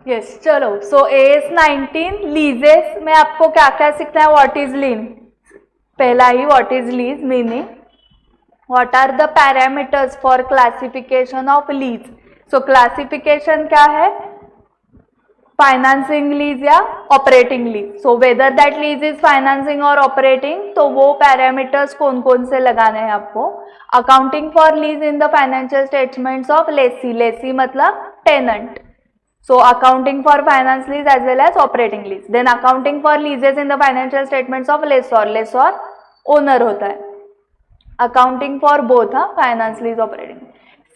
Yes चलो, सो AS19 लीजेस में आपको क्या क्या सीखना है? व्हाट इज लीज, पहला ही what is lease meaning, what are the parameters for classification of lease. So classification क्या है? फाइनेंसिंग लीज या operating lease. So whether that lease is financing और ऑपरेटिंग, तो वो पैरामीटर्स कौन कौन से लगाने हैं आपको। Accounting for lease in the financial statements of lessee, lessee मतलब tenant, so accounting for finance lease as well as operating lease, then accounting for leases in the financial statements of lessor, lessor owner होता है, accounting for both finance lease operating।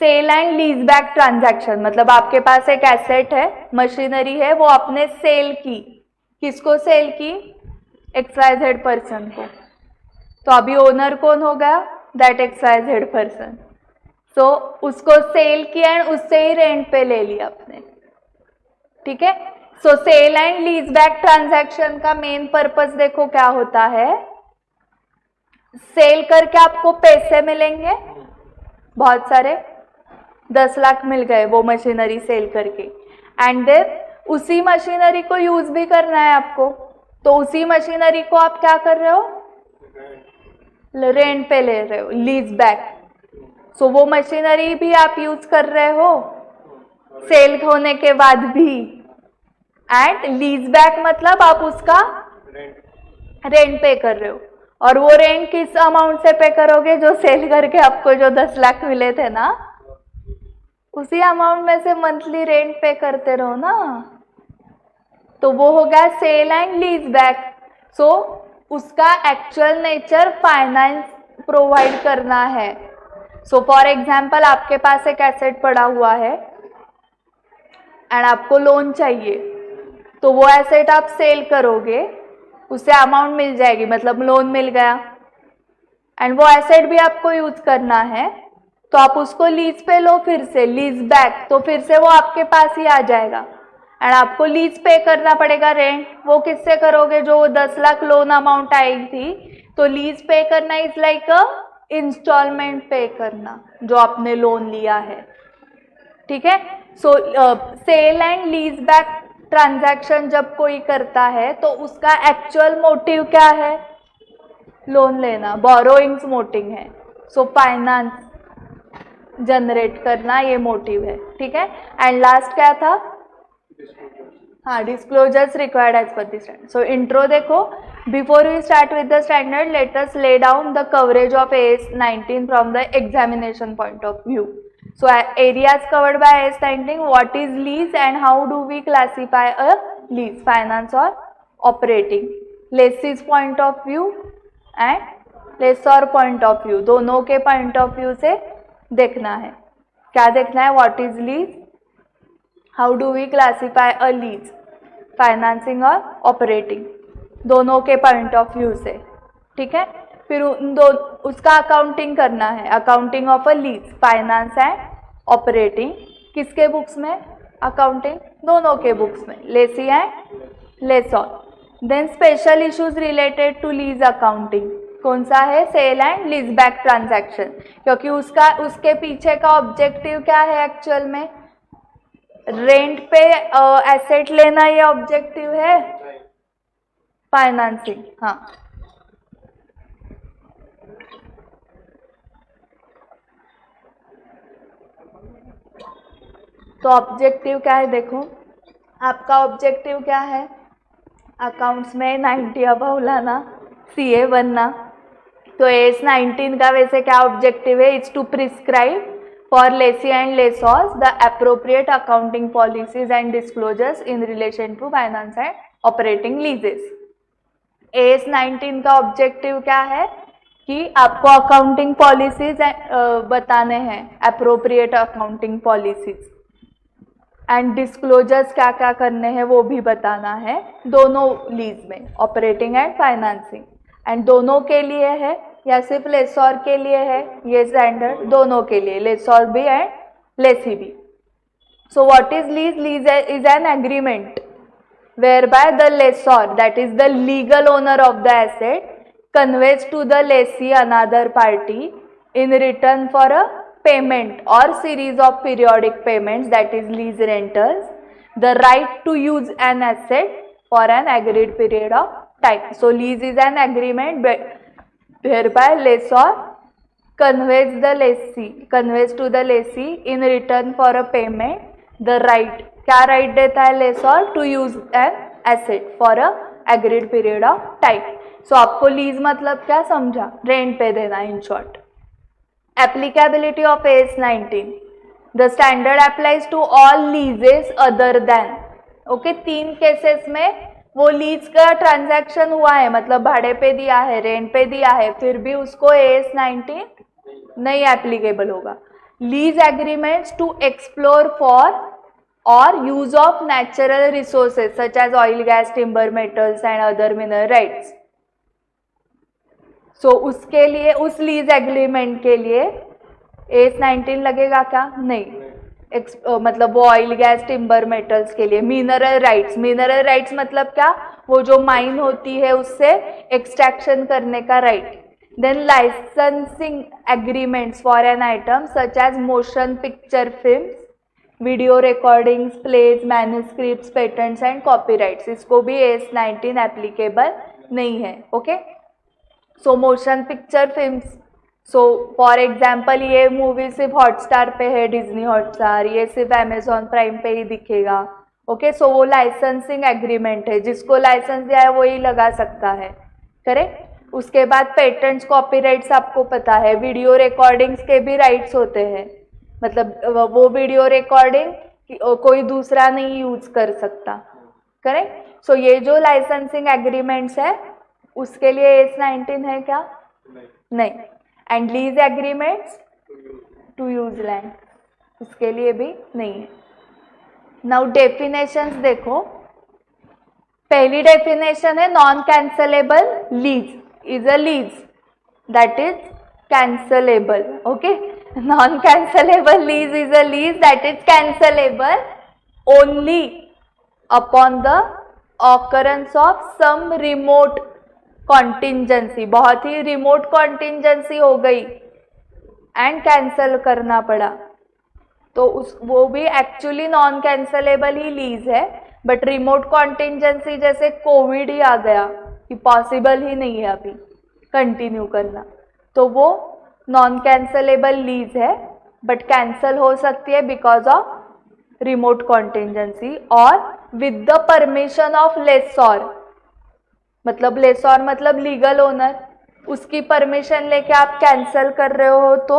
Sale and lease back transaction मतलब आपके पास एक asset है, machinery है, वो आपने cell की, किसको सेल की? XYZ पर्सन को, तो अभी ओनर कौन हो गया? That XYZ person. सो उसको सेल किया एंड उससे ही रेंट पे ले लिया आपने, ठीक है। So sale and lease back transaction का मेन पर्पस देखो क्या होता है, सेल करके आपको पैसे मिलेंगे बहुत सारे, 10 लाख मिल गए वो मशीनरी सेल करके, एंड देन उसी मशीनरी को यूज भी करना है आपको, तो उसी मशीनरी को आप क्या कर रहे हो? रेंट पे ले रहे हो, लीज बैक। सो वो मशीनरी भी आप यूज कर रहे हो सेल होने के बाद भी, एंड लीज बैक मतलब आप उसका रेंट पे कर रहे हो, और वो रेंट किस अमाउंट से पे करोगे? जो सेल करके आपको जो 10 लाख मिले थे ना, उसी अमाउंट में से मंथली रेंट पे करते रहो ना, तो वो हो गया सेल एंड लीज बैक। सो उसका एक्चुअल नेचर फाइनेंस प्रोवाइड करना है। सो फॉर एग्जाम्पल आपके पास एक एसेट पड़ा हुआ है एंड आपको लोन चाहिए, तो वो एसेट आप सेल करोगे, उससे अमाउंट मिल जाएगी, मतलब लोन मिल गया, एंड वो एसेट भी आपको यूज करना है, तो आप उसको लीज पे लो, फिर से लीज बैक, तो फिर से वो आपके पास ही आ जाएगा, एंड आपको लीज पे करना पड़ेगा रेंट। वो किससे करोगे? जो 10 लाख लोन अमाउंट आई थी, तो लीज पे करना इज लाइक अ इंस्टॉलमेंट पे करना जो आपने लोन लिया है, ठीक है। So sale and lease back transaction जब कोई करता है तो उसका एक्चुअल मोटिव क्या है? लोन लेना, बोरोइंग्स मोटिव है। सो फाइनेंस जनरेट करना ये मोटिव है, ठीक है। एंड लास्ट क्या था? हाँ, disclosures required as per the standard. So intro देखो, before we start with the standard let us lay down the coverage of AS19 from the examination point of view. So areas covered by AS19, what is lease and how do we classify a lease, finance or operating, lessee's point of view and lessor point of view, दोनों के point of view से देखना है। क्या देखना है? what is lease, how do we classify a lease, financing और operating, दोनों के point of view से, ठीक है। फिर उन दो उसका अकाउंटिंग करना है, accounting of a lease, finance and operating, किसके बुक्स में? अकाउंटिंग दोनों के बुक्स में, lessee and lessor. Then special issues related to lease accounting, कौन सा है? Sale and lease back transaction, क्योंकि उसके पीछे का ऑब्जेक्टिव क्या है एक्चुअल में? रेंट पे एसेट लेना, ये ऑब्जेक्टिव है फाइनेंसिंग। हाँ, तो ऑब्जेक्टिव क्या है? देखो आपका ऑब्जेक्टिव क्या है? अकाउंट्स में 90 अबव लाना, CA बनना। तो AS19 का वैसे क्या ऑब्जेक्टिव है? It's to prescribe for lessee and lessors the appropriate accounting policies and disclosures in relation to finance and operating leases. AS19 का ऑब्जेक्टिव क्या है? कि आपको अकाउंटिंग पॉलिसीज बताने हैं, appropriate accounting policies, and disclosures क्या क्या करने हैं वो भी बताना है, दोनों लीज में, ऑपरेटिंग एंड फाइनेंसिंग। एंड दोनों के लिए है या सिर्फ लेसॉर के लिए है ये स्टैंडर्ड? दोनों के लिए, लेसॉर भी एंड लेसी भी। So what is lease? Lease is an agreement whereby the lessor, that is the legal owner of the asset, conveys to the lessee another party in return for a payment or series of periodic payments, that is lease rentals, the right to use an asset for an agreed period of time. So lease is an agreement whereby lessor conveys to the lessee in return for a payment the right. क्या right देता है lessor? To use an asset for a agreed period of time. So आपको lease मतलब क्या समझा? Rent पे देना in short. Applicability of AS 19. The standard applies to all leases other than. Okay, 3 cases में वो लीज का ट्रांजैक्शन हुआ है, मतलब भाड़े पे दिया है, रेंट पे दिया है, फिर भी उसको AS 19 नहीं एप्लीकेबल होगा. Lease agreements to explore for और use of natural resources such as oil, gas, timber, metals and other mineral rights. So उसके लिए, उस लीज एग्रीमेंट के लिए AS 19 लगेगा क्या? नहीं. मतलब वो ऑयल, गैस, टिम्बर, मेटल्स के लिए. मिनरल राइट्स मतलब क्या? वो जो माइन होती है उससे एक्सट्रैक्शन करने का right. Then licensing agreements for an item such as motion picture films, video recordings, plays, manuscripts, patents and copyrights. इसको भी AS 19 एप्लीकेबल नहीं है. Okay, so motion picture films, so for example ये मूवी सिर्फ Hotstar पे है, Disney Hotstar, ये सिर्फ अमेजॉन प्राइम पे ही दिखेगा. ओके, सो वो लाइसेंसिंग एग्रीमेंट है, जिसको लाइसेंस दिया है वो ही लगा सकता है. करेक्ट. उसके बाद पेटेंट्स, कॉपीराइट्स आपको पता है. वीडियो रिकॉर्डिंग्स के भी राइट्स होते हैं, मतलब वो वीडियो रिकॉर्डिंग कोई दूसरा नहीं यूज कर सकता. करेक्ट. सो ये जो लाइसेंसिंग एग्रीमेंट्स है उसके लिए AS 19 है क्या? नहीं. And lease agreements to use land, उसके लिए भी नहीं है. नाउ डेफिनेशंस देखो. पहली डेफिनेशन है non cancellable lease is a lease that is cancellable. Okay, non cancellable lease is a lease that is cancellable only upon the occurrence of some remote contingency. बहुत ही रिमोट कॉन्टिंजेंसी हो गई and cancel करना पड़ा, तो वो भी एक्चुअली नॉन कैंसलेबल ही lease है. बट रिमोट कॉन्टिंजेंसी जैसे कोविड ही आ गया कि पॉसिबल ही नहीं है अभी कंटिन्यू करना, तो वो नॉन कैंसलेबल लीज है, बट कैंसल हो सकती है बिकॉज ऑफ रिमोट कॉन्टिंजेंसी और विद द परमिशन ऑफ लेसॉर. मतलब लेसॉर मतलब लीगल ओनर, उसकी परमिशन लेके आप कैंसल कर रहे हो, तो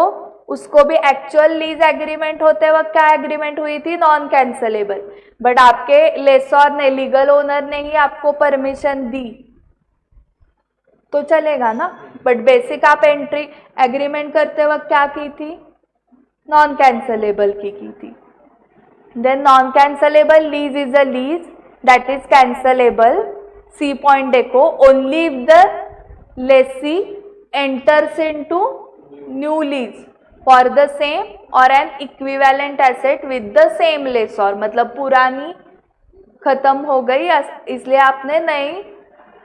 उसको भी एक्चुअल लीज एग्रीमेंट होते वक्त क्या एग्रीमेंट हुई थी? Non cancellable. बट आपके लेसॉर ने, लीगल ओनर ने ही आपको परमिशन दी तो चलेगा ना. बट बेसिक आप एंट्री एग्रीमेंट करते वक्त क्या की थी? नॉन कैंसलेबल की थी. Then non cancellable lease is a lease that is cancelable. C point देखो. Only if the lessee enters into new lease for the same or an equivalent asset with the same lessor. मतलब पुरानी खत्म हो गई इसलिए आपने नई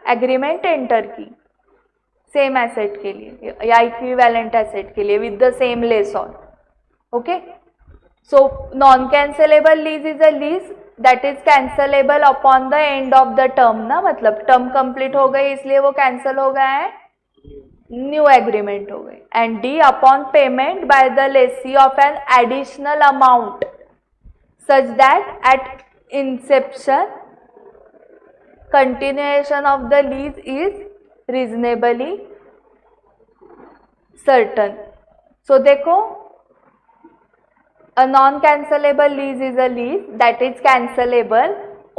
agreement enter की सेम एसेट के लिए या इक्विवेलेंट एसेट के लिए with the same lessor. Okay, so non cancellable lease is a lease that is cancelable upon the end of the term ना. मतलब टर्म कंप्लीट हो गई इसलिए वो कैंसल हो गया है, न्यू एग्रीमेंट हो गई. And D upon payment by the lessee of an additional amount such that at inception continuation of the lease is reasonably certain. So देखो, a non-cancelable lease is a lease that is cancelable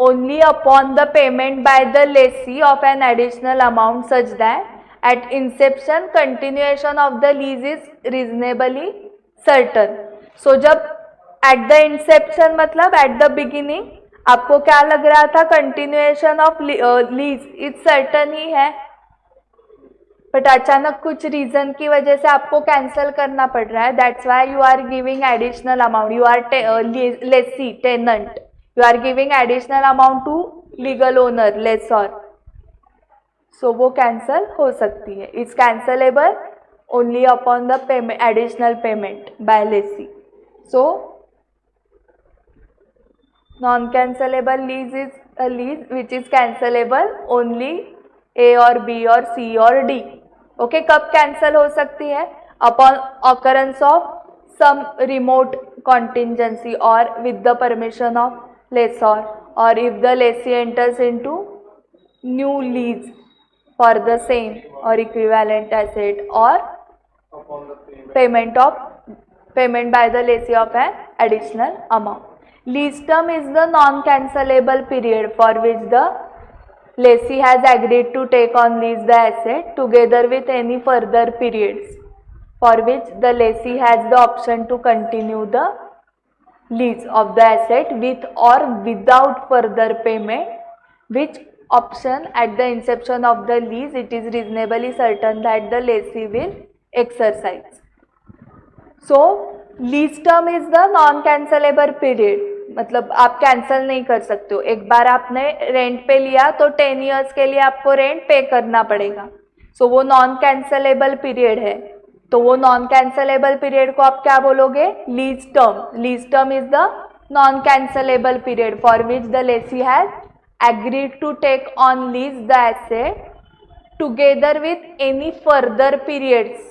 only upon the payment by the lessee of an additional amount such that at inception continuation of the lease is reasonably certain. So जब at the inception मतलब at the beginning आपको क्या लग रहा था? continuation of lease is certain ही है, but अचानक कुछ रीजन की वजह से आपको कैंसिल करना पड़ रहा है. That's why you are giving additional amount. You are lessee, tenant, you are giving additional amount to legal owner, lessor. So वो कैंसल हो सकती है. It's cancelable only upon the payment, additional payment by lessee. So non cancellable lease is a lease which is cancellable only A or B और सी और D. Okay, कब cancel हो सकती है? Upon occurrence of some remote contingency or with the permission of lessor, or if the lessee enters into new lease for the same or equivalent asset, or payment by the lessee of an additional amount. Lease term is the non-cancelable period for which the lessee has agreed to take on lease the asset together with any further periods for which the lessee has the option to continue the lease of the asset with or without further payment, which option at the inception of the lease it is reasonably certain that the lessee will exercise. So lease term is the non cancelable period. मतलब आप cancel नहीं कर सकते हो. एक बार आपने rent पे लिया तो 10 ईयर्स के लिए आपको रेंट पे करना पड़ेगा. सो वो नॉन कैंसलेबल पीरियड है. तो वो नॉन कैंसलेबल पीरियड को आप क्या बोलोगे? Lease term. Lease term is the non cancelable period for which the lessee has agreed to take on lease the asset together with any further periods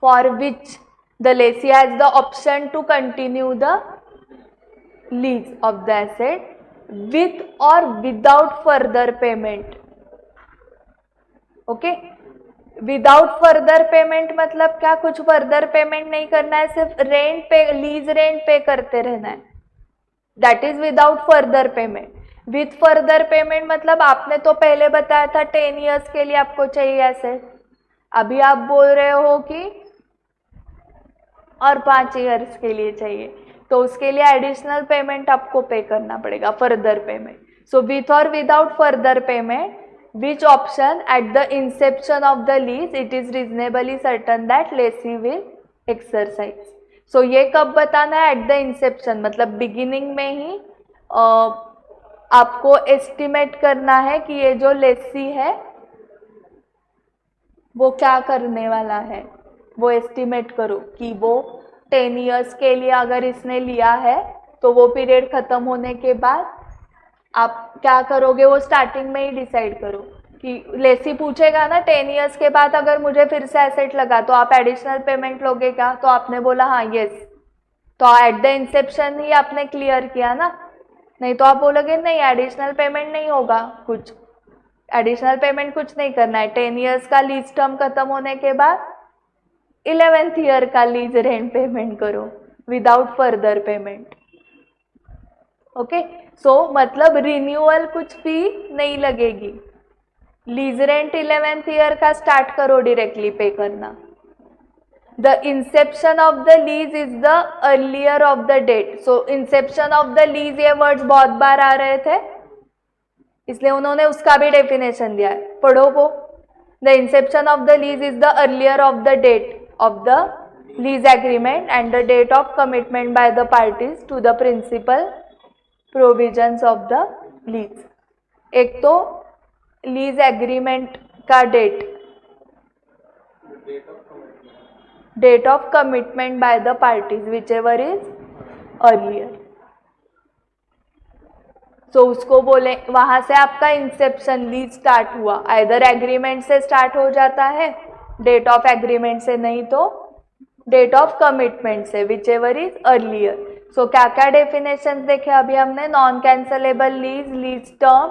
for which the lessee has the option to continue the lease of the asset with or without further payment. Okay, without further payment मतलब क्या? कुछ further payment नहीं करना है, सिर्फ rent पे, lease rent पे करते रहना है. That is without further payment. With further payment मतलब आपने तो पहले बताया था 10 ईयर्स के लिए आपको चाहिए एसेट. अभी आप बोल रहे हो कि और 5 ईयर्स के लिए चाहिए, तो उसके लिए एडिशनल पेमेंट आपको पे करना पड़ेगा, further payment. So with or without further payment, which option at the inception of the lease it is reasonably certain that lessee will exercise. So ये कब बताना है? at the inception मतलब beginning में ही आपको estimate करना है कि ये जो lessee है वो क्या करने वाला है. वो estimate करो कि वो 10 years के लिए अगर इसने लिया है तो वो पीरियड खत्म होने के बाद आप क्या करोगे वो स्टार्टिंग में ही डिसाइड करो. कि लेसी पूछेगा ना 10 ईयर्स के बाद अगर मुझे फिर से एसेट लगा तो आप एडिशनल पेमेंट लोगे क्या? तो आपने बोला हाँ यस, तो एट द इंसेप्शन ही आपने क्लियर किया ना. नहीं तो आप बोलोगे नहीं एडिशनल पेमेंट नहीं होगा, कुछ एडिशनल पेमेंट कुछ नहीं करना है. 10 ईयर्स का लीज टर्म खत्म होने के बाद 11th ईयर का लीज रेंट पेमेंट करो without further payment. Okay, so मतलब रिन्यूअल कुछ भी नहीं लगेगी. लीज रेंट 11th ईयर का स्टार्ट करो डायरेक्टली पे करना. The inception of the lease is the earlier of the date. So inception of the lease ये वर्ड्स बहुत बार आ रहे थे, इसलिए उन्होंने उसका भी डेफिनेशन दिया है. पढ़ो वो. The inception of the lease is the earlier of the date of the lease agreement and the date of commitment by the parties to the principal provisions of the lease. एक तो lease agreement का date of commitment by the parties whichever is earlier. So उसको बोले वहां से आपका inception lease start हुआ. Either agreement से स्टार्ट हो जाता है, डेट ऑफ एग्रीमेंट से, नहीं तो डेट ऑफ कमिटमेंट से, विच एवर इज अर्लियर. सो क्या क्या डेफिनेशन देखे अभी हमने? Non cancellable lease, lease term,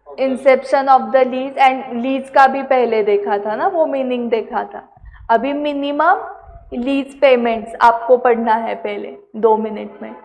Inception of the lease, and lease का भी पहले देखा था ना, वो मीनिंग देखा था. अभी मिनिमम लीज पेमेंट्स आपको पढ़ना है पहले 2 मिनट में.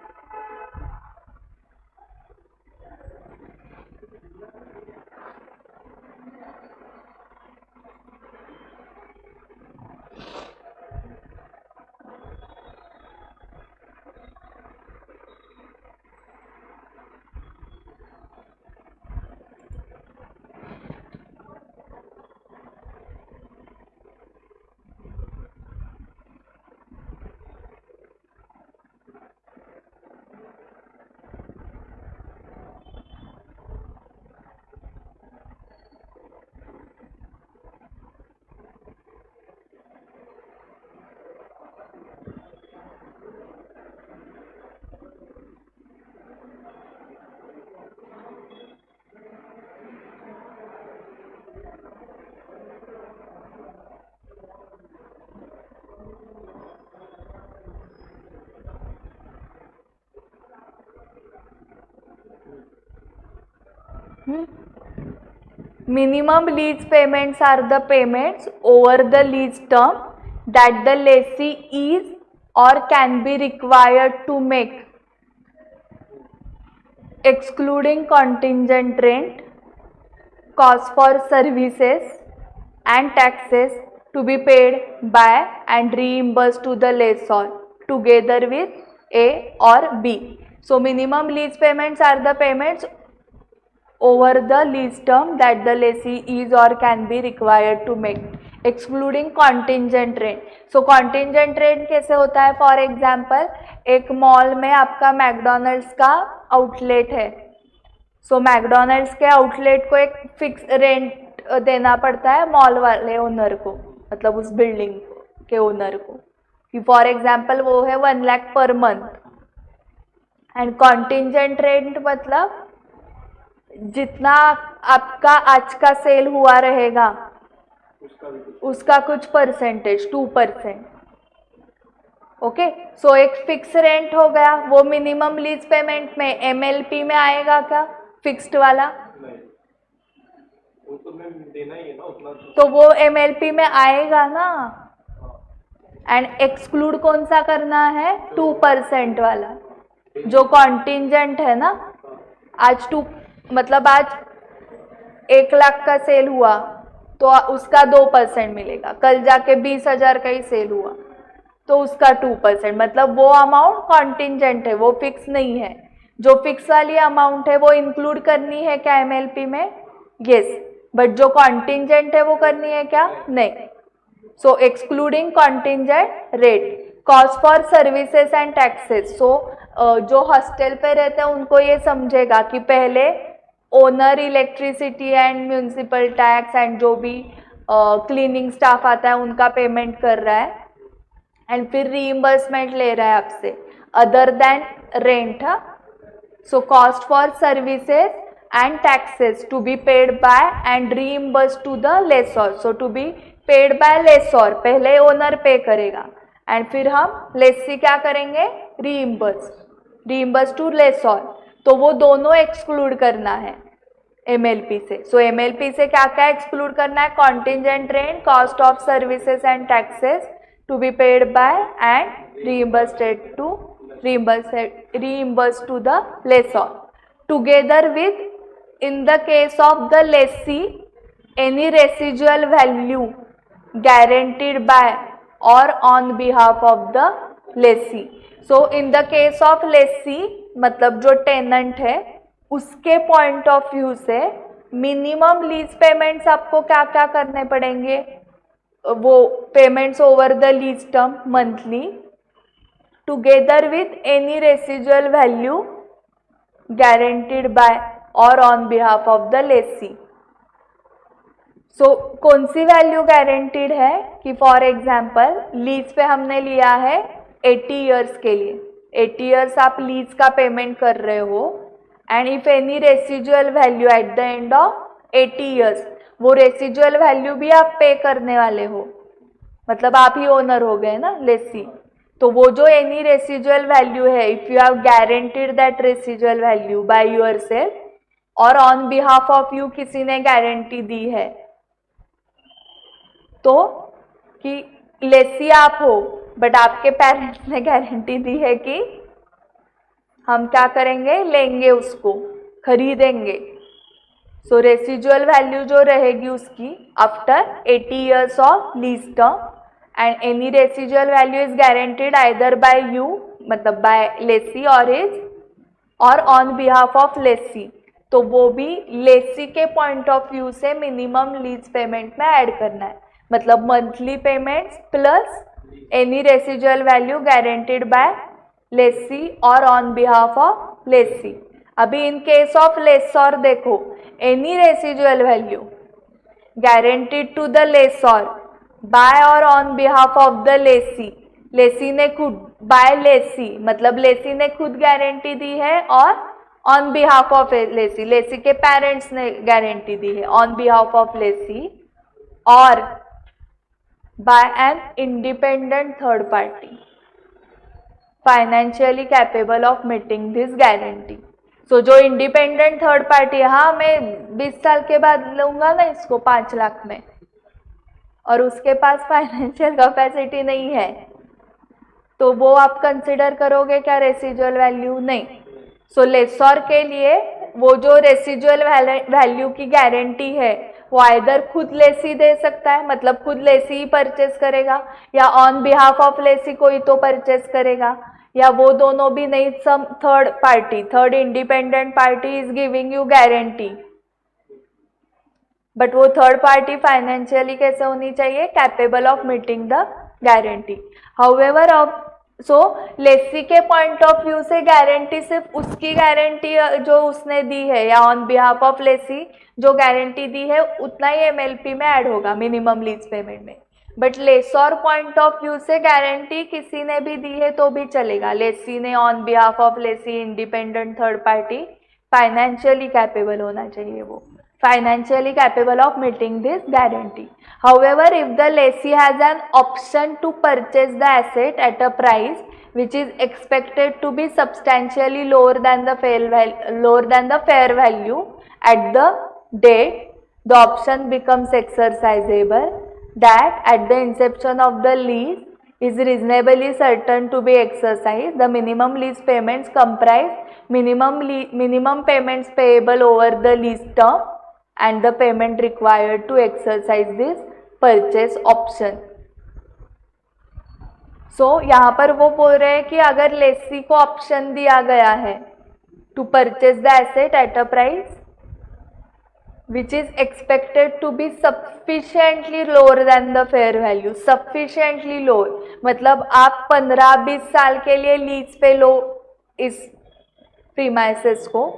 Minimum lease payments are the payments over the lease term that the lessee is or can be required to make, excluding contingent rent, cost for services and taxes to be paid by and reimbursed to the lessor together with A or B. So minimum lease payments are the payments over the lease term that the lessee is or can be required to make, excluding contingent rent. So contingent rent कैसे होता है? For example एक mall में आपका McDonald's का outlet है, सो McDonald's के outlet को एक फिक्स रेंट देना पड़ता है मॉल वाले ओनर को, मतलब उस बिल्डिंग के ओनर को, कि फॉर एग्जाम्पल वो है 1 lakh per month. And contingent rent मतलब जितना आपका आज का सेल हुआ रहेगा उसका कुछ परसेंटेज 2%. ओके, सो एक फिक्स रेंट हो गया. वो मिनिमम लीज पेमेंट में MLP में आएगा क्या? फिक्स्ड वाला वो तो देना ही है ना उतना, तो वो MLP में आएगा ना. एंड एक्सक्लूड कौन सा करना है? 2% वाला जो कॉन्टिंजेंट है ना. आज मतलब आज 1 लाख का सेल हुआ तो उसका 2% मिलेगा. कल जाके 20,000 का ही सेल हुआ तो उसका 2%. मतलब वो अमाउंट कॉन्टिंजेंट है, वो फिक्स नहीं है. जो फिक्स वाली अमाउंट है वो इंक्लूड करनी है क्या MLP में? यस. बट जो कॉन्टिंजेंट है वो करनी है क्या? नहीं. So excluding contingent rate, cost for services and taxes. So जो हॉस्टल पे रहते हैं उनको ये समझेगा कि पहले owner electricity and municipal tax and जो भी क्लीनिंग स्टाफ आता है उनका पेमेंट कर रहा है, एंड फिर रीइंबर्समेंट ले रहा है आपसे other than rent. So cost for services and taxes to be paid by and reimburse to the lessor. So to be paid by lessor, पहले ओनर पे करेगा एंड फिर हम लेसी क्या करेंगे? Reimburse to lessor. तो वो दोनों एक्सक्लूड करना है MLP से. सो MLP से क्या क्या एक्सक्लूड करना है? Contingent rent, cost of services and taxes to be paid by and reimbursed to the lessor together with, in the case of the lessee, any residual value guaranteed by or on behalf of the lessee. So in the case of lessee मतलब जो tenant है उसके point of view से minimum lease payments आपको क्या क्या करने पड़ेंगे? वो payments over the lease term monthly together with any residual value guaranteed by or on behalf of the lessee. So कौन सी वैल्यू गारंटीड है? कि फॉर एग्जाम्पल लीज पे हमने लिया है 80 ईयर्स के लिए. 80 ईयर्स आप लीज का पेमेंट कर रहे हो and if any residual value at the end of 80 years, वो रेसिजुअल वैल्यू भी आप पे करने वाले हो, मतलब आप ही ओनर हो गए ना लेसी. तो वो जो एनी रेसिजुअल वैल्यू है, if you have guaranteed that residual value by yourself or on behalf of you किसी ने गारंटी दी है, तो कि लेसी आप हो बट आपके पेरेंट्स ने गारंटी दी है कि हम क्या करेंगे? लेंगे, उसको खरीदेंगे. सो रेसिजुअल वैल्यू जो रहेगी उसकी after 80 years of lease term and any residual value is guaranteed either by you, मतलब बाय लेसी और ऑन बिहाफ ऑफ लेसी. तो वो भी लेसी के पॉइंट ऑफ व्यू से मिनिमम लीज पेमेंट में ऐड करना है. मतलब monthly payments plus any residual value guaranteed by lessee और ऑन बिहाफ ऑफ लेसी. अभी इन केस ऑफ लेसर देखो, any residual value guaranteed to the lessor by or on behalf of the lessee. Lessee ने खुद, bye Lesi मतलब लेसी ने खुद guarantee दी है और on behalf of lessee, lessee के पेरेंट्स ने गारंटी दी है ऑन बिहाफ ऑफ लेसी और by an independent third party financially capable of meeting this guarantee. तो जो इंडिपेंडेंट थर्ड पार्टी है, हाँ मैं 20 साल के बाद लूंगा ना इसको 5 लाख में, और उसके पास फाइनेंशियल कैपेसिटी नहीं है, तो वो आप कंसिडर करोगे क्या रेसिजुअल वैल्यू? नहीं। सो लेसर के लिए वो जो रेसिजुअल वैल्यू की गारंटी है वो आइदर खुद लेसी दे सकता है, मतलब खुद लेसी ही परचेस करेगा, या ऑन बिहाफ ऑफ लेसी कोई तो परचेस करेगा, या वो दोनों भी नहीं, some third party, third independent party is giving you guarantee. But वो थर्ड पार्टी फाइनेंशियली कैसे होनी चाहिए? Capable of meeting the guarantee. However so lessee के पॉइंट ऑफ व्यू से गारंटी सिर्फ उसकी गारंटी जो उसने दी है, या ऑन बिहाफ ऑफ लेसी जो गारंटी दी है उतना ही एमएलपी में ऐड होगा मिनिमम लीज पेमेंट में। But lessor point of view से गारंटी किसी ने भी दी है तो भी चलेगा, लेसी ने on behalf of Lesi, independent third party, financially capable होना चाहिए वो, financially capable of meeting this guarantee. However, if the lessee has an option to purchase the asset at a price which is expected to be substantially lower than the fair value at the date the option becomes exercisable, that at the inception of the lease is reasonably certain to be exercised. The minimum lease payments comprise minimum payments payable over the lease term and the payment required to exercise this purchase option. So यहाँ पर वो बोल रहे हैं कि अगर लेसी को option दिया गया है to purchase the asset at a price which is expected to be sufficiently lower than the fair value, sufficiently lower मतलब आप 15-20 साल के लिए लीज पे लो इस प्रीमाइसेस को,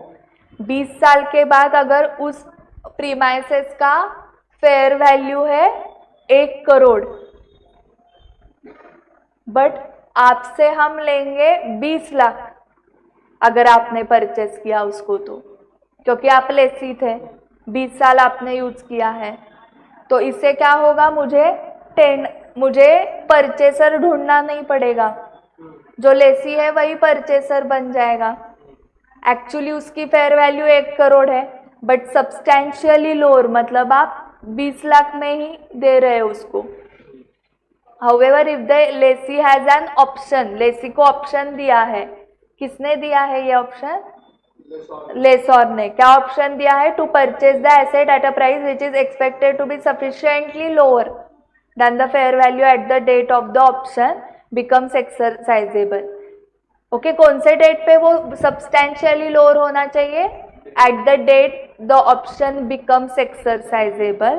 20 साल के बाद अगर उस प्रीमाइसेस का फेयर वैल्यू है 1 करोड़, बट आपसे हम लेंगे 20 लाख अगर आपने परचेस किया उसको, तो क्योंकि आप लेसी थे, 20 साल आपने यूज किया है, तो इससे क्या होगा, मुझे परचेसर ढूंढना नहीं पड़ेगा, जो लेसी है वही परचेसर बन जाएगा। एक्चुअली उसकी फेयर वैल्यू 1 करोड़ है, बट सब्सटैंशियली लोअर, मतलब आप 20 लाख में ही दे रहे हो उसको। However if the lessee has an option, lessee को ऑप्शन दिया है, किसने दिया है ये ऑप्शन? लेसर ने। क्या ऑप्शन दिया है? To purchase the asset at a price which is expected to be sufficiently lower than the fair value at the date of the option becomes exercisable. Okay, कौन से डेट पे वो substantially lower होना चाहिए? At the date the option becomes exercisable,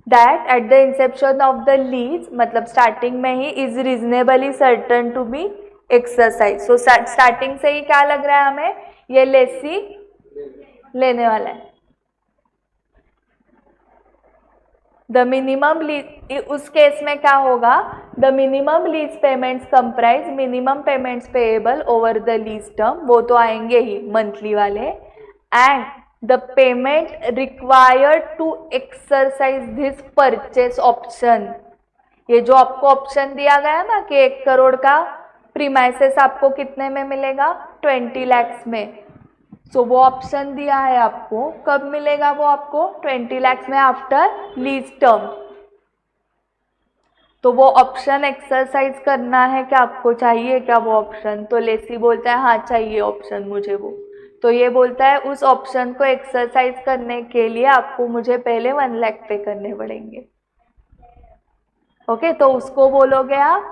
that at the inception of the lease मतलब starting में ही is reasonably certain to be exercised। So starting से ही क्या लग रहा है हमें, ये लेसी लेने वाला है। द मिनिमम लीज, उस केस में क्या होगा, the minimum lease payments comprise minimum payments payable over the lease term, वो तो आएंगे ही मंथली वाले, and the payment required to exercise this purchase option। ये जो आपको ऑप्शन दिया गया ना कि 1 करोड़ का प्रीमाइसेस आपको कितने में मिलेगा? 20 lakhs में। सो वो ऑप्शन दिया है आपको, कब मिलेगा वो आपको? 20 lakhs में आफ्टर लीज टर्म। तो वो ऑप्शन एक्सरसाइज करना है क्या, आपको चाहिए क्या वो ऑप्शन? तो लेसी बोलता है हाँ चाहिए ऑप्शन मुझे वो, तो ये बोलता है उस ऑप्शन को एक्सरसाइज करने के लिए आपको मुझे पहले 1 लाख पे करने पड़ेंगे। ओके, तो उसको बोलोगे आप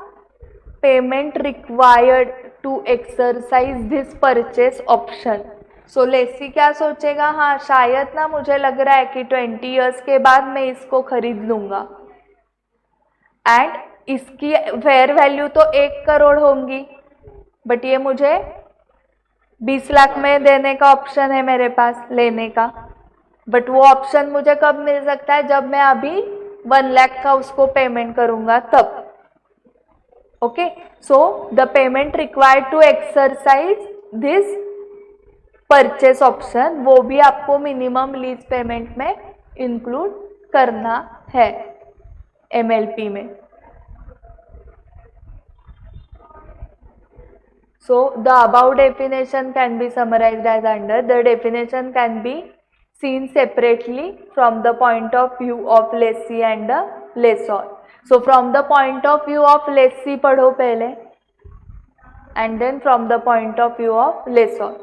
payment required to exercise this purchase option. So lessee क्या सोचेगा, हाँ शायद ना मुझे लग रहा है कि 20 ईयर्स के बाद मैं इसको खरीद लूंगा, एंड इसकी फेयर वैल्यू तो 1 करोड़ होंगी, बट ये मुझे 20 लाख में देने का ऑप्शन है मेरे पास लेने का, बट वो ऑप्शन मुझे कब मिल सकता है? जब मैं अभी 1 लाख का उसको पेमेंट करूंगा तब। Okay, so the payment required to exercise this purchase option, वो भी आपको मिनिमम लीज पेमेंट में इंक्लूड करना है एमएलपी में। So the above definition can be summarized as under: the definition can be seen separately from the point of view of lessee and the lessor. So from the point of view of lessee पढ़ो पहले, and then from the point of view of lessor.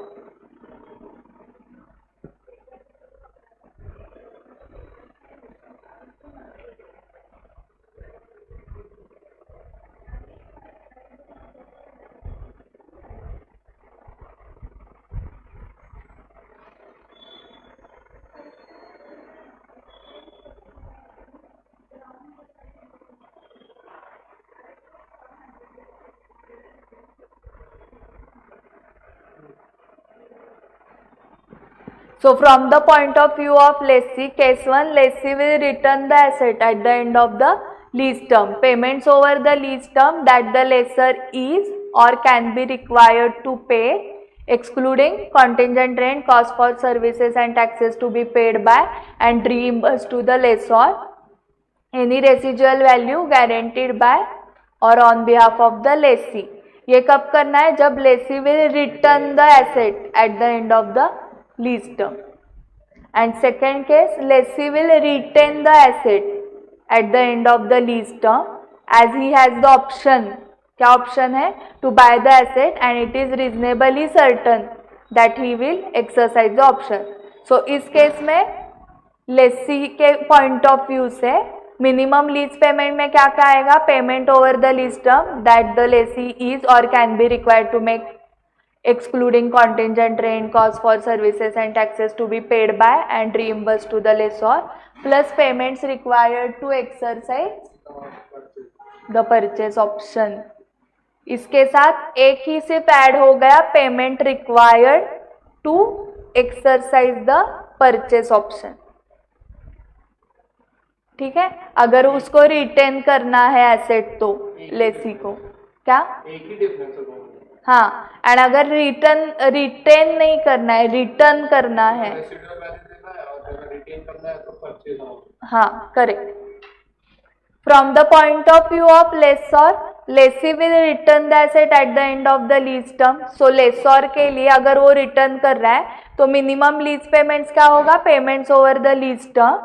So from the point of view of lessee, case 1, lessee will return the asset at the end of the lease term. Payments over the lease term that the lessor is or can be required to pay, excluding contingent rent, cost for services and taxes to be paid by and reimbursed to the lessor. Any residual value guaranteed by or on behalf of the lessee. ये कब करना है? जब lessee will return the asset at the end of the lease term. And second case, lessee will retain the asset at the end of the lease term as he has the option. क्या option है? To buy the asset and it is reasonably certain that he will exercise the option. So इस case में lessee के point of view से minimum lease payment में क्या क्या आएगा? Payment over the lease term that the lessee is or can be required to make, excluding contingent rent, cost for services and taxes to be paid by and reimbursed to the lessor, plus payments required to exercise the purchase option. इसके साथ एक ही सिर्फ add हो गया, payment required to exercise the purchase option. ठीक है, अगर उसको रिटेन करना है एसेट तो लेसी को क्या एक ही डिफरेंस है. हाँ, एंड अगर रिटेन नहीं करना है, रिटर्न करना है. हाँ, correct. From the point of view of lessor, lessee will return the asset at the end of the lease term. So lessor के लिए अगर वो रिटर्न कर रहा है तो मिनिमम लीज पेमेंट्स क्या होगा? Payments over the lease term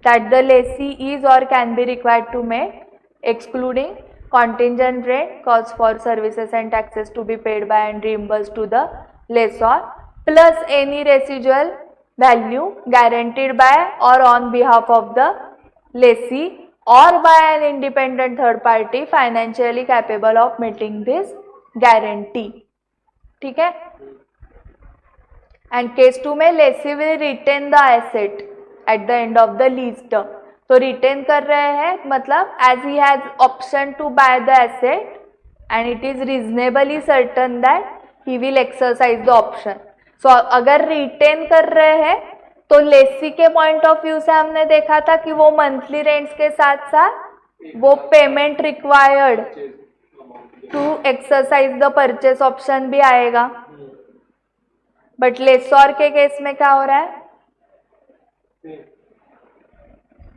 that the lessee is or can be required to make, excluding contingent rent, cost for services and taxes to be paid by and reimbursed to the lessor, plus any residual value guaranteed by or on behalf of the lessee or by an independent third party financially capable of meeting this guarantee. ठीक है. And case 2 में lessee will retain the asset at the end of the lease term. तो retain कर रहे हैं मतलब as he has option to buy the asset and it is reasonably certain that he will exercise the option. So अगर retain कर रहे हैं तो लेसी के पॉइंट ऑफ व्यू से हमने देखा था कि वो मंथली रेंट्स के साथ साथ वो payment required to exercise the purchase option भी आएगा. बट लेसर के केस में क्या हो रहा है?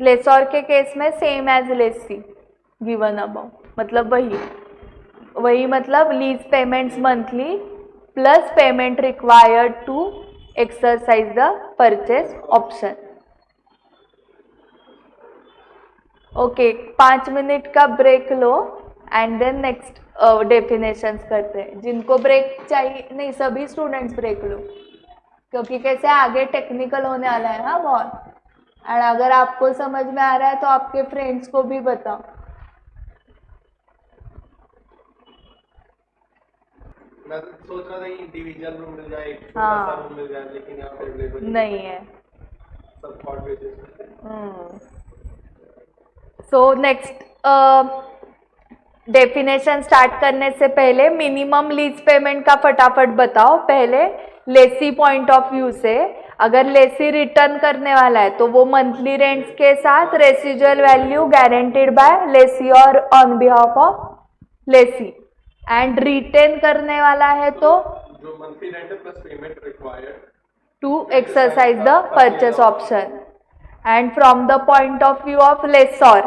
लेसर के केस में same as lessee given above, मतलब वही मतलब lease payments monthly plus payment required to exercise the purchase option. Okay, 5 minute का ब्रेक लो एंड देन नेक्स्ट डेफिनेशंस करते हैं. जिनको ब्रेक चाहिए, नहीं सभी स्टूडेंट्स ब्रेक लो क्योंकि कैसे आगे टेक्निकल होने वाला है ना बहुत. एंड अगर आपको समझ में आ रहा है तो आपके फ्रेंड्स को भी बताओ. मैं तो सोच रहा था कि इंडिविजुअल रूम मिल जाए, एक छोटा सा रूम मिल जाए, लेकिन यहाँ पे अवेलेबल नहीं है, सब कॉट बेसिस पे. सो नेक्स्ट डेफिनेशन स्टार्ट करने से पहले मिनिमम लीज पेमेंट का फटाफट बताओ. पहले लेसी पॉइंट ऑफ व्यू से, अगर लेसी रिटर्न करने वाला है तो वो मंथली रेंट्स के साथ residual value guaranteed by lessee और on behalf of lessee, and retain करने वाला है तो जो मंथली रेंट है plus payment required to exercise the purchase option. And from the point of view of lessor,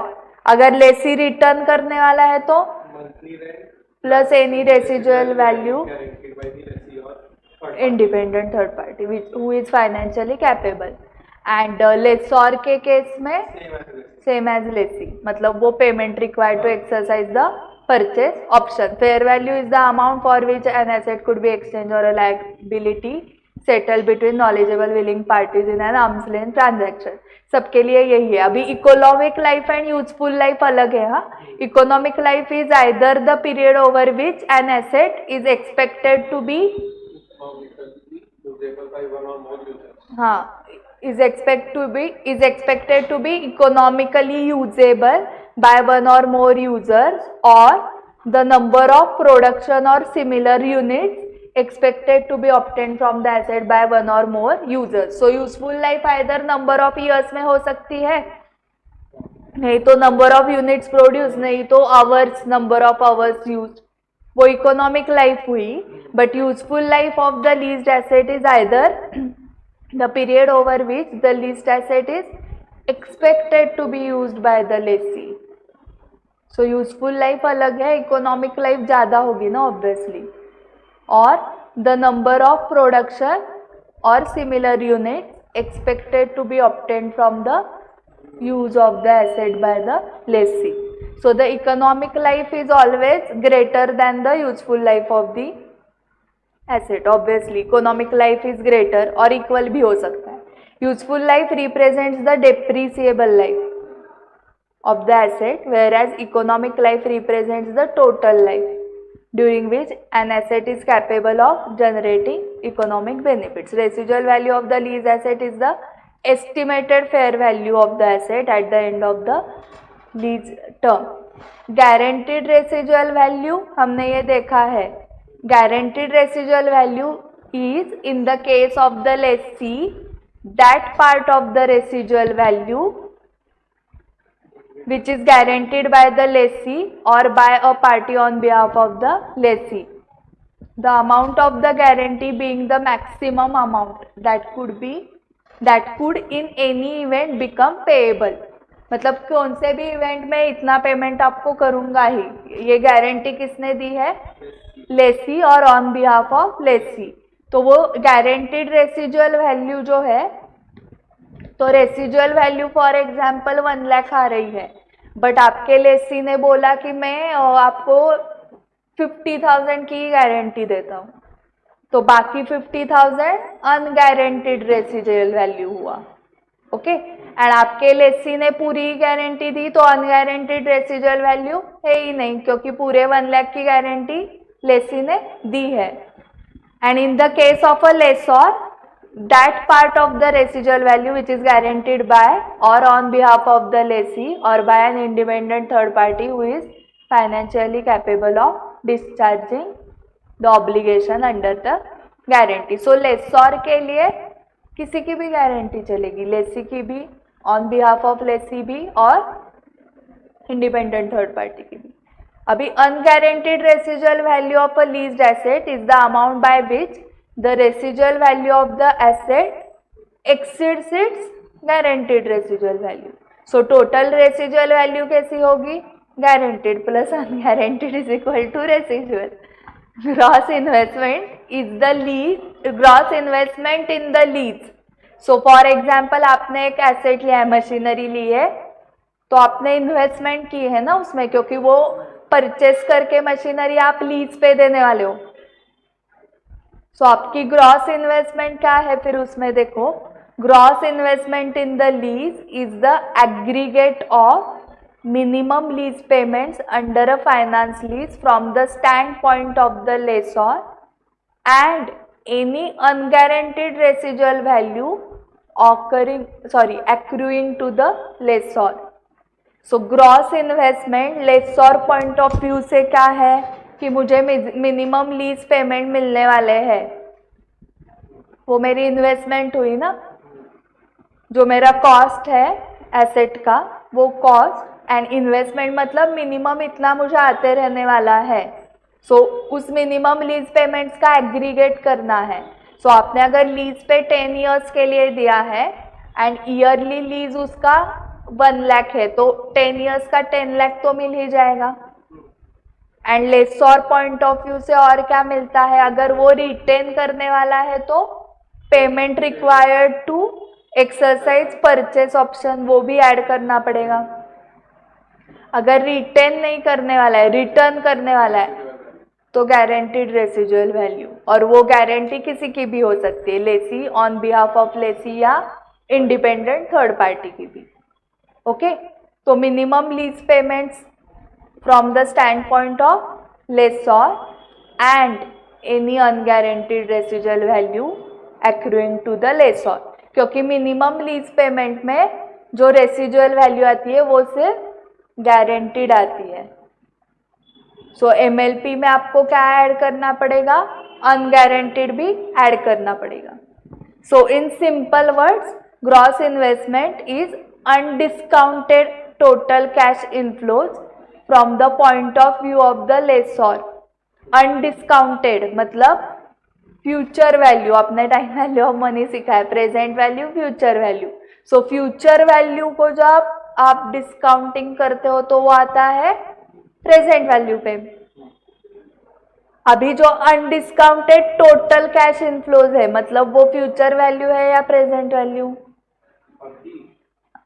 अगर लेसी रिटर्न करने वाला है तो monthly rent plus any residual value guaranteed by the lessee or third party. independent third party who is financially capable. And lessor के case में Same as same as lessee. lessee, मतलब वो payment required to exercise the purchase option. Fair value is the amount for which an asset could be exchanged or a liability settled between knowledgeable willing parties in an arm's length transaction. सबके लिए यही है. अभी economic life and useful life अलग है. हाँ, economic life is either the period over which an asset is expected to be Usable by one or more users. हाँ, is expected to be economically usable by one or more users, or the number of production or similar units expected to be obtained from the asset by one or more users. So useful life either number of years में हो सकती है, नहीं तो number of units produced, नहीं तो hours, number of hours used, वो economic life हुई. But useful life of the leased asset is either the period over which the leased asset is expected to be used by the lessee. So useful life अलग है, economic life ज़्यादा होगी ना obviously. और the number of production और similar unit expected to be obtained from the use of the asset by the lessee. So the economic life is always greater than the useful life of the asset. Obviously economic life is greater or equal भी हो सकता है. Useful life represents the depreciable life of the asset, whereas economic life represents the total life during which an asset is capable of generating economic benefits. Residual value of the lease asset is the estimated fair value of the asset at the end of the lease term. Guaranteed residual value हमने ये देखा है. Guaranteed residual value is in the case of the lessee that part of the residual value which is guaranteed by the lessee or by a party on behalf of the lessee. The amount of the guarantee being the maximum amount that could in any event become payable. मतलब कौन से भी event में इतना payment आपको करूंगा ही. ये guarantee किसने दी है? लेसी और ऑन बिहाफ ऑफ लेसी. तो वो गारंटीड रेसिजुअल वैल्यू जो है, तो रेसिजुअल वैल्यू फॉर एग्जांपल 1 लाख आ रही है, बट आपके लेसी ने बोला कि मैं आपको 50,000 की गारंटी देता हूँ, तो बाकी 50,000 अनगारंटीड रेसिजुअल वैल्यू हुआ. ओके, एंड आपके लेसी ने पूरी गारंटी दी, तो अनगारंटीड रेसिजुअल वैल्यू है ही नहीं, क्योंकि पूरे 1 लाख की गारंटी लेसी ने दी है. And in the case of a lessor, that part of the residual value which is guaranteed by or on behalf of the lessee or by an independent third party who is financially capable of discharging the obligation under the guarantee. So lessor के लिए किसी की भी guarantee चलेगी, लेसी की भी, on behalf of Lesi भी, और इंडिपेंडेंट थर्ड पार्टी की भी. अभी unguaranteed residual value of a leased asset is the amount by which the residual value of the asset exceeds its guaranteed residual value. So total residual value कैसी होगी? Guaranteed plus unguaranteed is equal to residual. Gross investment is the lease, gross investment in the lease. So for example, आपने एक asset लिया है, machinery ली है, तो आपने investment की है ना उसमें, क्योंकि वो परचेस करके मशीनरी आप लीज पे देने वाले हो. सो आपकी ग्रॉस इन्वेस्टमेंट क्या है फिर उसमें देखो. Gross investment in the lease is the aggregate of minimum lease payments under a finance lease from the standpoint of the lessor and any unguaranteed residual value accruing to the lessor. So gross investment lessor point of view से क्या है कि मुझे minimum lease payment मिलने वाले हैं, वो मेरी इन्वेस्टमेंट हुई ना, जो मेरा कॉस्ट है एसेट का वो कॉस्ट, एंड इन्वेस्टमेंट मतलब मिनिमम इतना मुझे आते रहने वाला है. सो उस मिनिमम लीज पेमेंट्स का एग्रीगेट करना है. सो आपने अगर लीज पे 10 इयर्स के लिए दिया है एंड ईयरली लीज उसका 1 लाख है, तो 10 इयर्स का 10 लाख तो मिल ही जाएगा. एंड लेसॉर पॉइंट ऑफ व्यू से और क्या मिलता है, अगर वो रिटेन करने वाला है तो payment required to exercise purchase option, वो भी ऐड करना पड़ेगा। अगर रिटेन नहीं करने वाला है, रिटर्न करने वाला है, तो गारंटीड रेसिजुअल वैल्यू, और वो गारंटी किसी की भी हो सकती है, lessee on behalf of lessee या इंडिपेंडेंट थर्ड पार्टी की भी। ओके, तो minimum lease payments from the standpoint of lessor and any unguaranteed residual value accruing to the lessor, क्योंकि मिनिमम लीज पेमेंट में जो रेसिजुअल वैल्यू आती है वो सिर्फ गारंटीड आती है। सो एमएलपी में आपको क्या ऐड करना पड़ेगा, अनगारंटीड भी ऐड करना पड़ेगा। So in simple words, gross investment is undiscounted total cash inflows from the point of view of the lessor. Undiscounted मतलब फ्यूचर वैल्यू, आपने टाइम वैल्यू ऑफ मनी सीखा है, present value, future value. So future value को जब आप discounting करते हो तो वो आता है प्रेजेंट वैल्यू पे। अभी जो अनडिस्काउंटेड टोटल कैश इनफ्लोज है, मतलब वो फ्यूचर वैल्यू है या present value?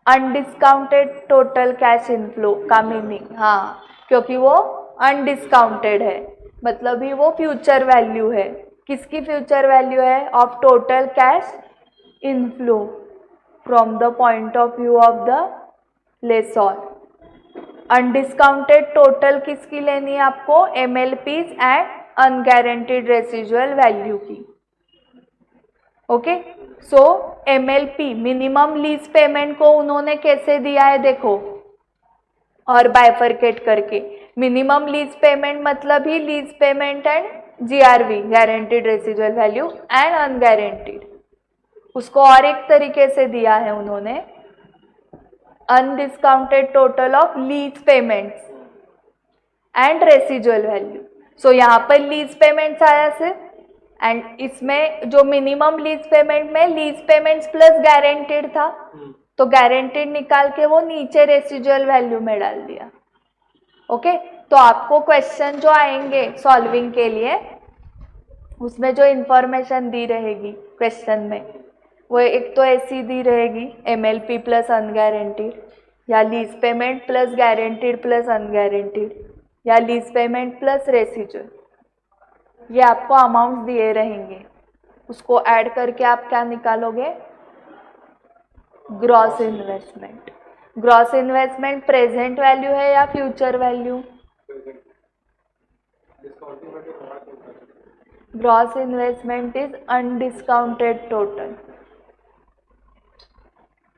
Undiscounted total cash inflow का मीनिंग, हाँ, क्योंकि वो अनडिस्काउंटेड है, मतलब ही वो फ्यूचर वैल्यू है। किसकी फ्यूचर वैल्यू है? Of total cash inflow from the point of view of the lessor. Undiscounted total किसकी लेनी है आपको? MLPs and unguaranteed residual value की। Okay, so MLP minimum lease payment को उन्होंने कैसे दिया है देखो, और बाइफरकेट करके। मिनिमम लीज पेमेंट मतलब ही lease payment and GRV, guaranteed residual value and unguaranteed, उसको और एक तरीके से दिया है उन्होंने, undiscounted total of lease payments and residual value. So यहाँ पर लीज पेमेंट्स आया सिर्फ, एंड इसमें जो मिनिमम लीज पेमेंट में लीज पेमेंट्स प्लस गारंटीड था, तो गारंटीड निकाल के वो नीचे रेसिजुअल वैल्यू में डाल दिया। ओके, तो आपको क्वेश्चन जो आएंगे सॉल्विंग के लिए, उसमें जो इंफॉर्मेशन दी रहेगी क्वेश्चन में, वो एक तो ऐसी दी रहेगी, एमएलपी प्लस अनगारंटीड, या lease payment plus guaranteed plus unguaranteed, या लीज पेमेंट प्लस रेसिजुअल। ये आपको अमाउंट दिए रहेंगे, उसको ऐड करके आप क्या निकालोगे? Gross investment. Gross investment present value है या future value? Gross investment is undiscounted total.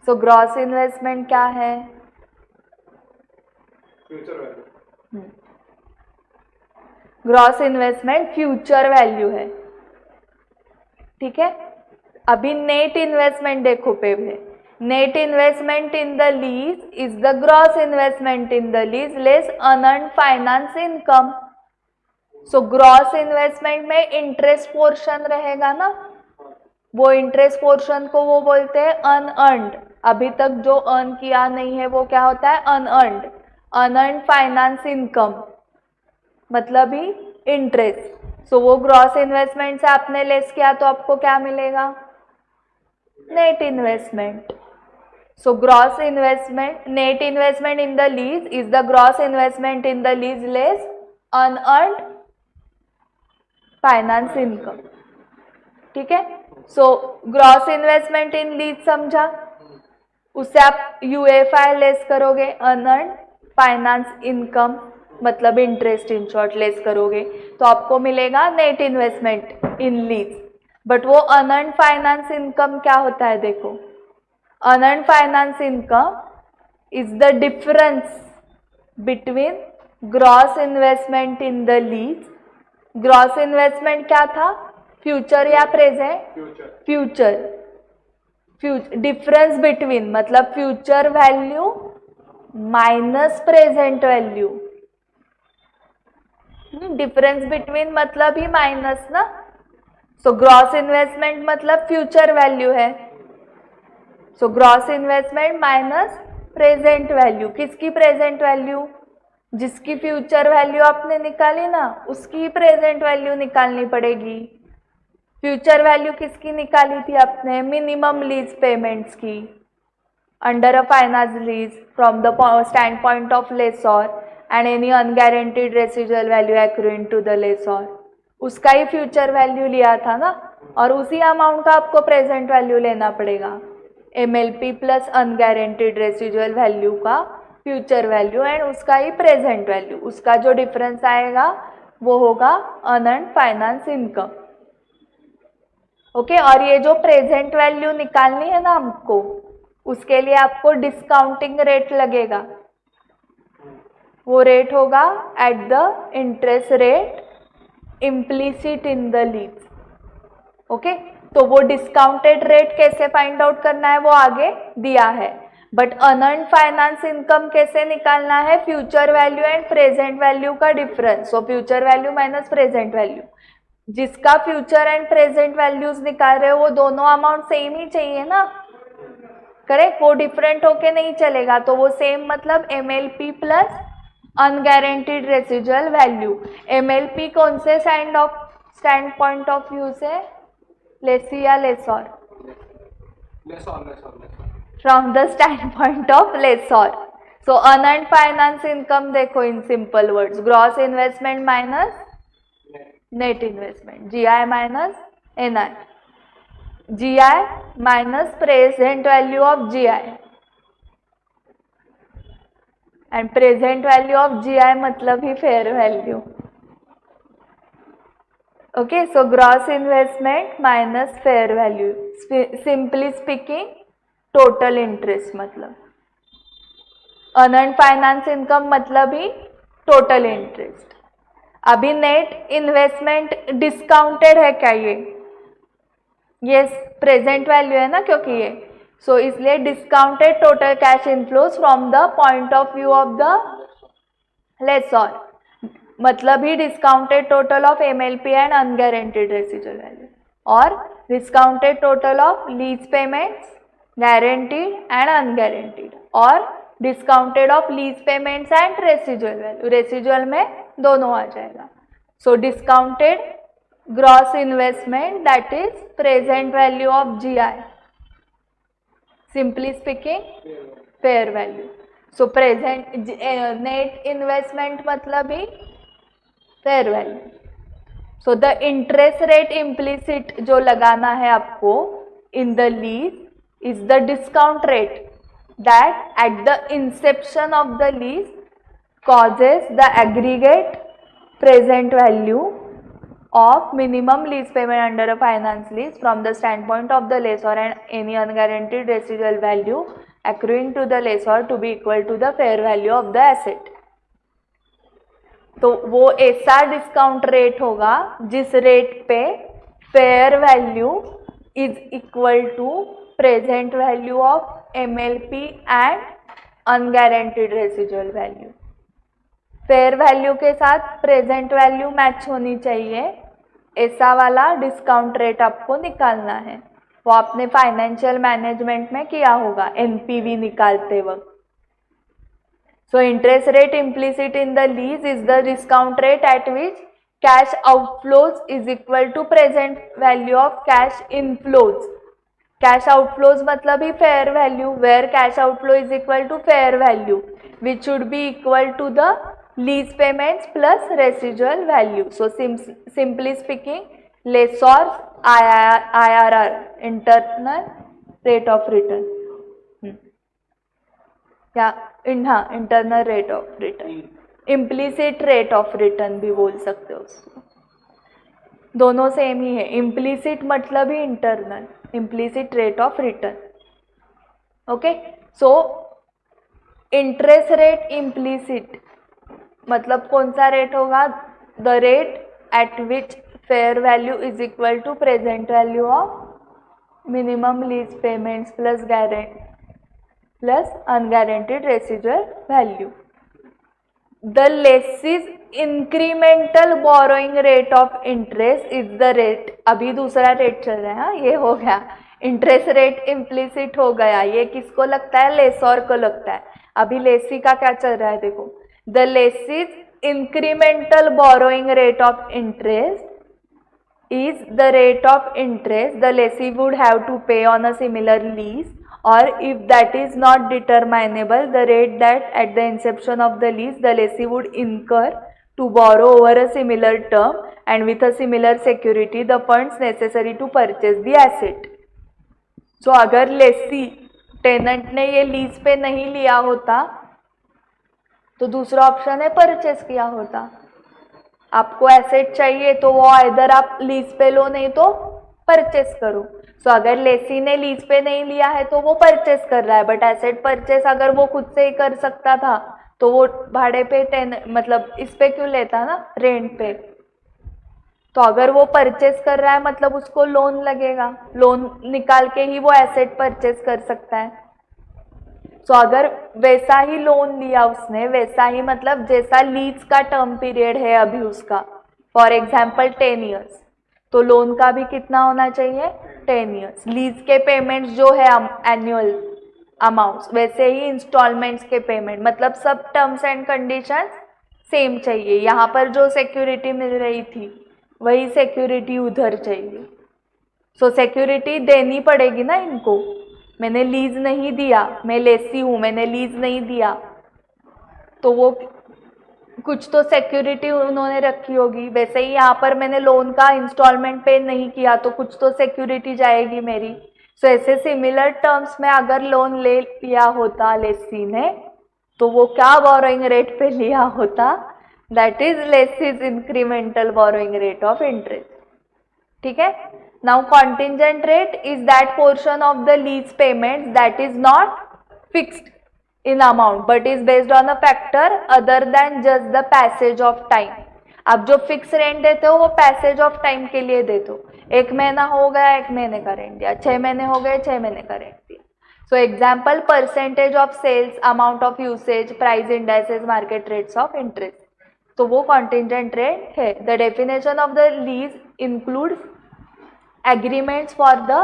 So gross investment क्या है? Future value. Gross investment future value है, ठीक है। अभी नेट इन्वेस्टमेंट देखो पहले, net investment in the lease is the gross investment in the lease less unearned finance income. So gross investment में interest portion रहेगा ना, वो इंटरेस्ट पोर्शन को वो बोलते हैं अनअर्न्ड। अभी तक जो अर्न किया नहीं है वो क्या होता है? अनअर्न्ड। अनअर्न्ड फाइनेंस इनकम मतलब ही इंटरेस्ट। सो वो ग्रॉस इन्वेस्टमेंट से आपने लेस किया तो आपको क्या मिलेगा? Net investment. So gross investment, net investment in the lease is the gross investment in the lease less unearned finance income, ठीक है। सो ग्रॉस इन्वेस्टमेंट इन लीज समझा, उससे आप यूएफआई लेस करोगे, अनअर्न्ड फाइनेंस इनकम मतलब इंटरेस्ट इन शॉर्ट लेस करोगे, तो आपको मिलेगा net investment in lease. But वो अनअर्न्ड फाइनेंस इनकम क्या होता है देखो, unearned finance income is the difference between gross investment in the lease. Gross investment क्या था? फ्यूचर या प्रेजेंट? फ्यूचर। डिफरेंस बिटवीन मतलब future value minus present value. Difference between मतलब ही माइनस ना। सो ग्रॉस इन्वेस्टमेंट मतलब फ्यूचर वैल्यू है, सो gross investment minus present value. किसकी present value? जिसकी फ्यूचर वैल्यू आपने निकाली ना उसकी प्रेजेंट वैल्यू निकालनी पड़ेगी। फ्यूचर वैल्यू किसकी निकाली थी आपने? मिनिमम लीज पेमेंट्स की under a finance lease from the standpoint of lessor and any unguaranteed residual value accruing to the lessor, उसका ही फ्यूचर वैल्यू लिया था ना, और उसी अमाउंट का आपको प्रेजेंट वैल्यू लेना पड़ेगा। MLP plus unguaranteed residual value का फ्यूचर वैल्यू एंड उसका ही प्रेजेंट वैल्यू, उसका जो डिफरेंस आएगा वो होगा अनअर्न्ड फाइनेंस इनकम। ओके, और ये जो प्रेजेंट वैल्यू निकालनी है ना हमको, उसके लिए आपको डिस्काउंटिंग रेट लगेगा। वो रेट होगा at the interest rate implicit in the lease. Okay, तो वो डिस्काउंटेड रेट कैसे फाइंड आउट करना है वो आगे दिया है, बट अनअर्न्ड फाइनेंस इनकम कैसे निकालना है? Future value and present value का difference, so future value minus present value. जिसका फ्यूचर एंड प्रेजेंट वैल्यूज निकाल रहे हो वो दोनों अमाउंट सेम ही चाहिए ना, करेक्ट? वो डिफरेंट होके नहीं चलेगा, तो वो सेम मतलब MLP plus unguaranteed residual value. MLP कौन से स्टैंड पॉइंट ऑफ व्यू से? लेसी या lessor? From the standpoint of lessor. So unearned finance income देखो in simple words, gross investment minus net investment, GI minus NI, GI minus present value of GI and present value of GI मतलब ही fair value. Okay, so gross investment minus fair value, simply speaking total interest मतलब। Unearned finance income मतलब ही total interest. अभी net investment discounted है क्या? ये present value है ना, क्योंकि ये सो इसलिए discounted total cash inflows from the point of view of the lessor, मतलब ही discounted total of MLP and unguaranteed residual value, और discounted total of lease payments guaranteed and unguaranteed, और discounted of lease payments and residual value, residual में दोनों आ जाएगा। So discounted gross investment that is present value of GI, simply speaking fair value. So present net investment मतलब ही fair value. So the interest rate implicit जो लगाना है आपको इन the lease is the discount rate that at the inception of the lease causes the aggregate present value of minimum lease payment under a finance lease from the standpoint of the lessor and any unguaranteed residual value accruing to the lessor to be equal to the fair value of the asset। तो वो ऐसा discount rate होगा जिस rate पे fair value is equal to present value of MLP and unguaranteed residual value. Fair value के साथ present value match होनी चाहिए, ऐसा वाला डिस्काउंट रेट आपको निकालना है। वो आपने फाइनेंशियल मैनेजमेंट में किया होगा NPV निकालते वक्त। So interest rate implicit in the lease is the discount rate at which cash outflows is equal to present value of cash inflows. Cash outflows मतलब ही fair value, where cash outflow is equal to fair value which should be equal to the lease payments plus residual value. So simply speaking, lessor's IRR, internal rate of return, या internal rate of return, implicit rate of return भी बोल सकते हो उसको, दोनों same ही है। Implicit मतलब ही internal, implicit rate of return. Okay, so interest rate implicit मतलब कौन सा रेट होगा? The rate at which fair value is equal to present value of minimum lease payments plus unguaranteed residual value. The lessee's incremental borrowing rate of interest is the rate, अभी दूसरा rate चल रहा है, ये हो गया interest rate implicit हो गया। ये किसको लगता है? लेसॉर को लगता है। अभी लेसी का क्या चल रहा है देखो, the lessee's incremental borrowing rate of interest is the rate of interest the lessee would have to pay on a similar lease, or if that is not determinable, the rate that at the inception of the lease the lessee would incur to borrow over a similar term and with a similar security the funds necessary to purchase the asset. So अगर Lesi tenant ने ये lease पे नहीं लिया होता तो दूसरा option है परचेस किया होता। आपको एसेट चाहिए तो वो इधर आप लीज पे लो, नहीं तो परचेस करो। सो अगर लेसी ने लीज पे नहीं लिया है तो वो परचेस कर रहा है, बट एसेट परचेस अगर वो खुद से ही कर सकता था तो वो भाड़े पे मतलब इस पे क्यों लेता ना, रेंट पे। तो अगर वो परचेस कर रहा है मतलब उसको लोन लगेगा, लोन निकाल के ही वो एसेट परचेस कर सकता है। सो अगर वैसा ही लोन लिया उसने, वैसा ही मतलब जैसा लीज का टर्म पीरियड है अभी उसका, फॉर एग्जाम्पल 10 ईयर्स, तो लोन का भी कितना होना चाहिए 10 ईयर्स। लीज के पेमेंट्स जो है एनुअल अमाउंट्स, वैसे ही इंस्टॉलमेंट्स के पेमेंट, मतलब सब टर्म्स एंड कंडीशंस सेम चाहिए। यहाँ पर जो सिक्योरिटी मिल रही थी वही सिक्योरिटी उधर चाहिए। सो सिक्योरिटी देनी पड़ेगी ना इनको, मैंने लीज नहीं दिया, मैं लेसी हूँ, मैंने लीज नहीं दिया, तो वो कुछ तो सिक्योरिटी उन्होंने रखी होगी। वैसे ही यहाँ पर मैंने लोन का इंस्टॉलमेंट पे नहीं किया तो कुछ तो सिक्योरिटी जाएगी मेरी। सो ऐसे सिमिलर टर्म्स में अगर लोन ले लिया होता लेसी ने तो वो क्या बोरोइंग रेट पे लिया होता, that is lessee's incremental borrowing rate of interest. ठीक है। Now contingent rate is that portion of the lease payment that is not fixed in amount but is based on a factor other than just the passage of time. आप जो fix rent देते हो वो passage of time के लिए देते हो। 1 महीना हो गया 1 महीने का रेंट दिया, 6 महीने हो गए 6 महीने का रेंट दिया। So example percentage of sales, amount of usage, price indices, market rates of interest, तो वो कॉन्टिजेंट रेट है। The definition of the lease include agreements for the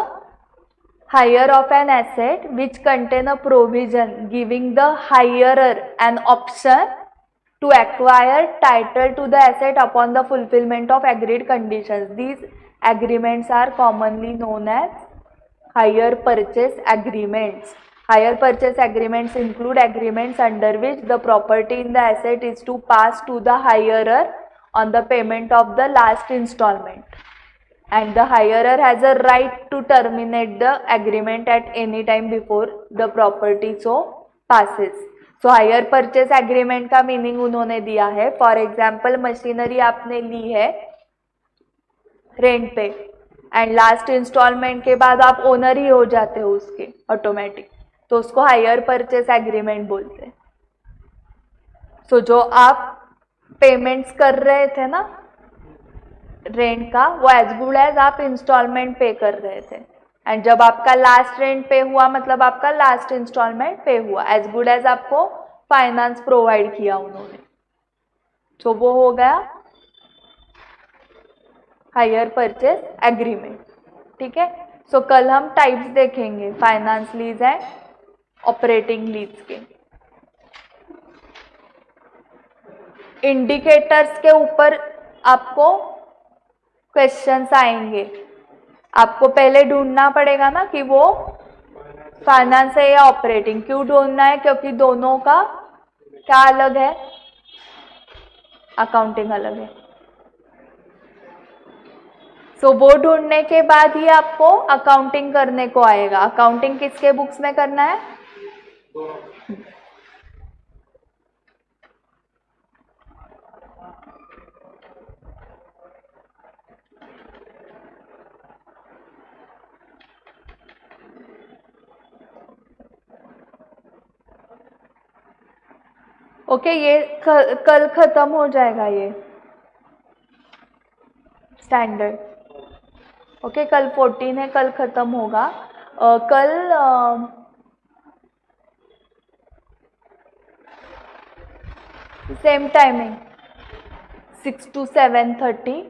hire of an asset which contain a provision giving the hirer an option to acquire title to the asset upon the fulfillment of agreed conditions. These agreements are commonly known as hire purchase agreements. Hire purchase agreements include agreements under which the property in the asset is to pass to the hirer on the payment of the last installment, and the hirer has a right to terminate the agreement at any time before the property so passes. So hire purchase agreement का meaning उन्होंने दिया है, for example machinery आपने ली है rent पे and last instalment के बाद आप ओनर ही हो जाते हो उसके ऑटोमेटिक, तो उसको हायर परचेस एग्रीमेंट बोलते हैं। सो जो आप पेमेंट्स कर रहे थे ना रेंट का, वो एज गुड एज आप इंस्टॉलमेंट पे कर रहे थे, एंड जब आपका लास्ट रेंट पे हुआ मतलब आपका लास्ट इंस्टॉलमेंट पे हुआ, एज गुड एज आपको फाइनेंस प्रोवाइड किया उन्होंने, तो वो हो गया हायर परचेस एग्रीमेंट। ठीक है। सो कल हम टाइप्स देखेंगे finance lease and operating lease के। इंडिकेटर्स के ऊपर आपको क्वेश्चंस आएंगे, आपको पहले ढूंढना पड़ेगा ना कि वो फाइनेंस है या ऑपरेटिंग। क्यों ढूंढना है? क्योंकि दोनों का क्या अलग है, अकाउंटिंग अलग है। सो वो ढूंढने के बाद ही आपको अकाउंटिंग करने को आएगा। अकाउंटिंग किसके बुक्स में करना है? ओके, ये कल खत्म हो जाएगा ये स्टैंडर्ड। ओके, कल 14 है, कल खत्म होगा। कल सेम टाइमिंग 6 to 7:30,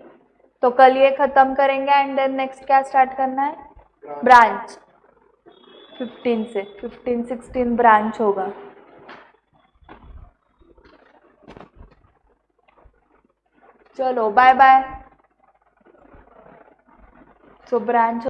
तो कल ये खत्म करेंगे एंड देन नेक्स्ट क्या स्टार्ट करना है? ब्रांच 15 से 15-16 ब्रांच होगा। चलो बाय बाय। सो ब्रांच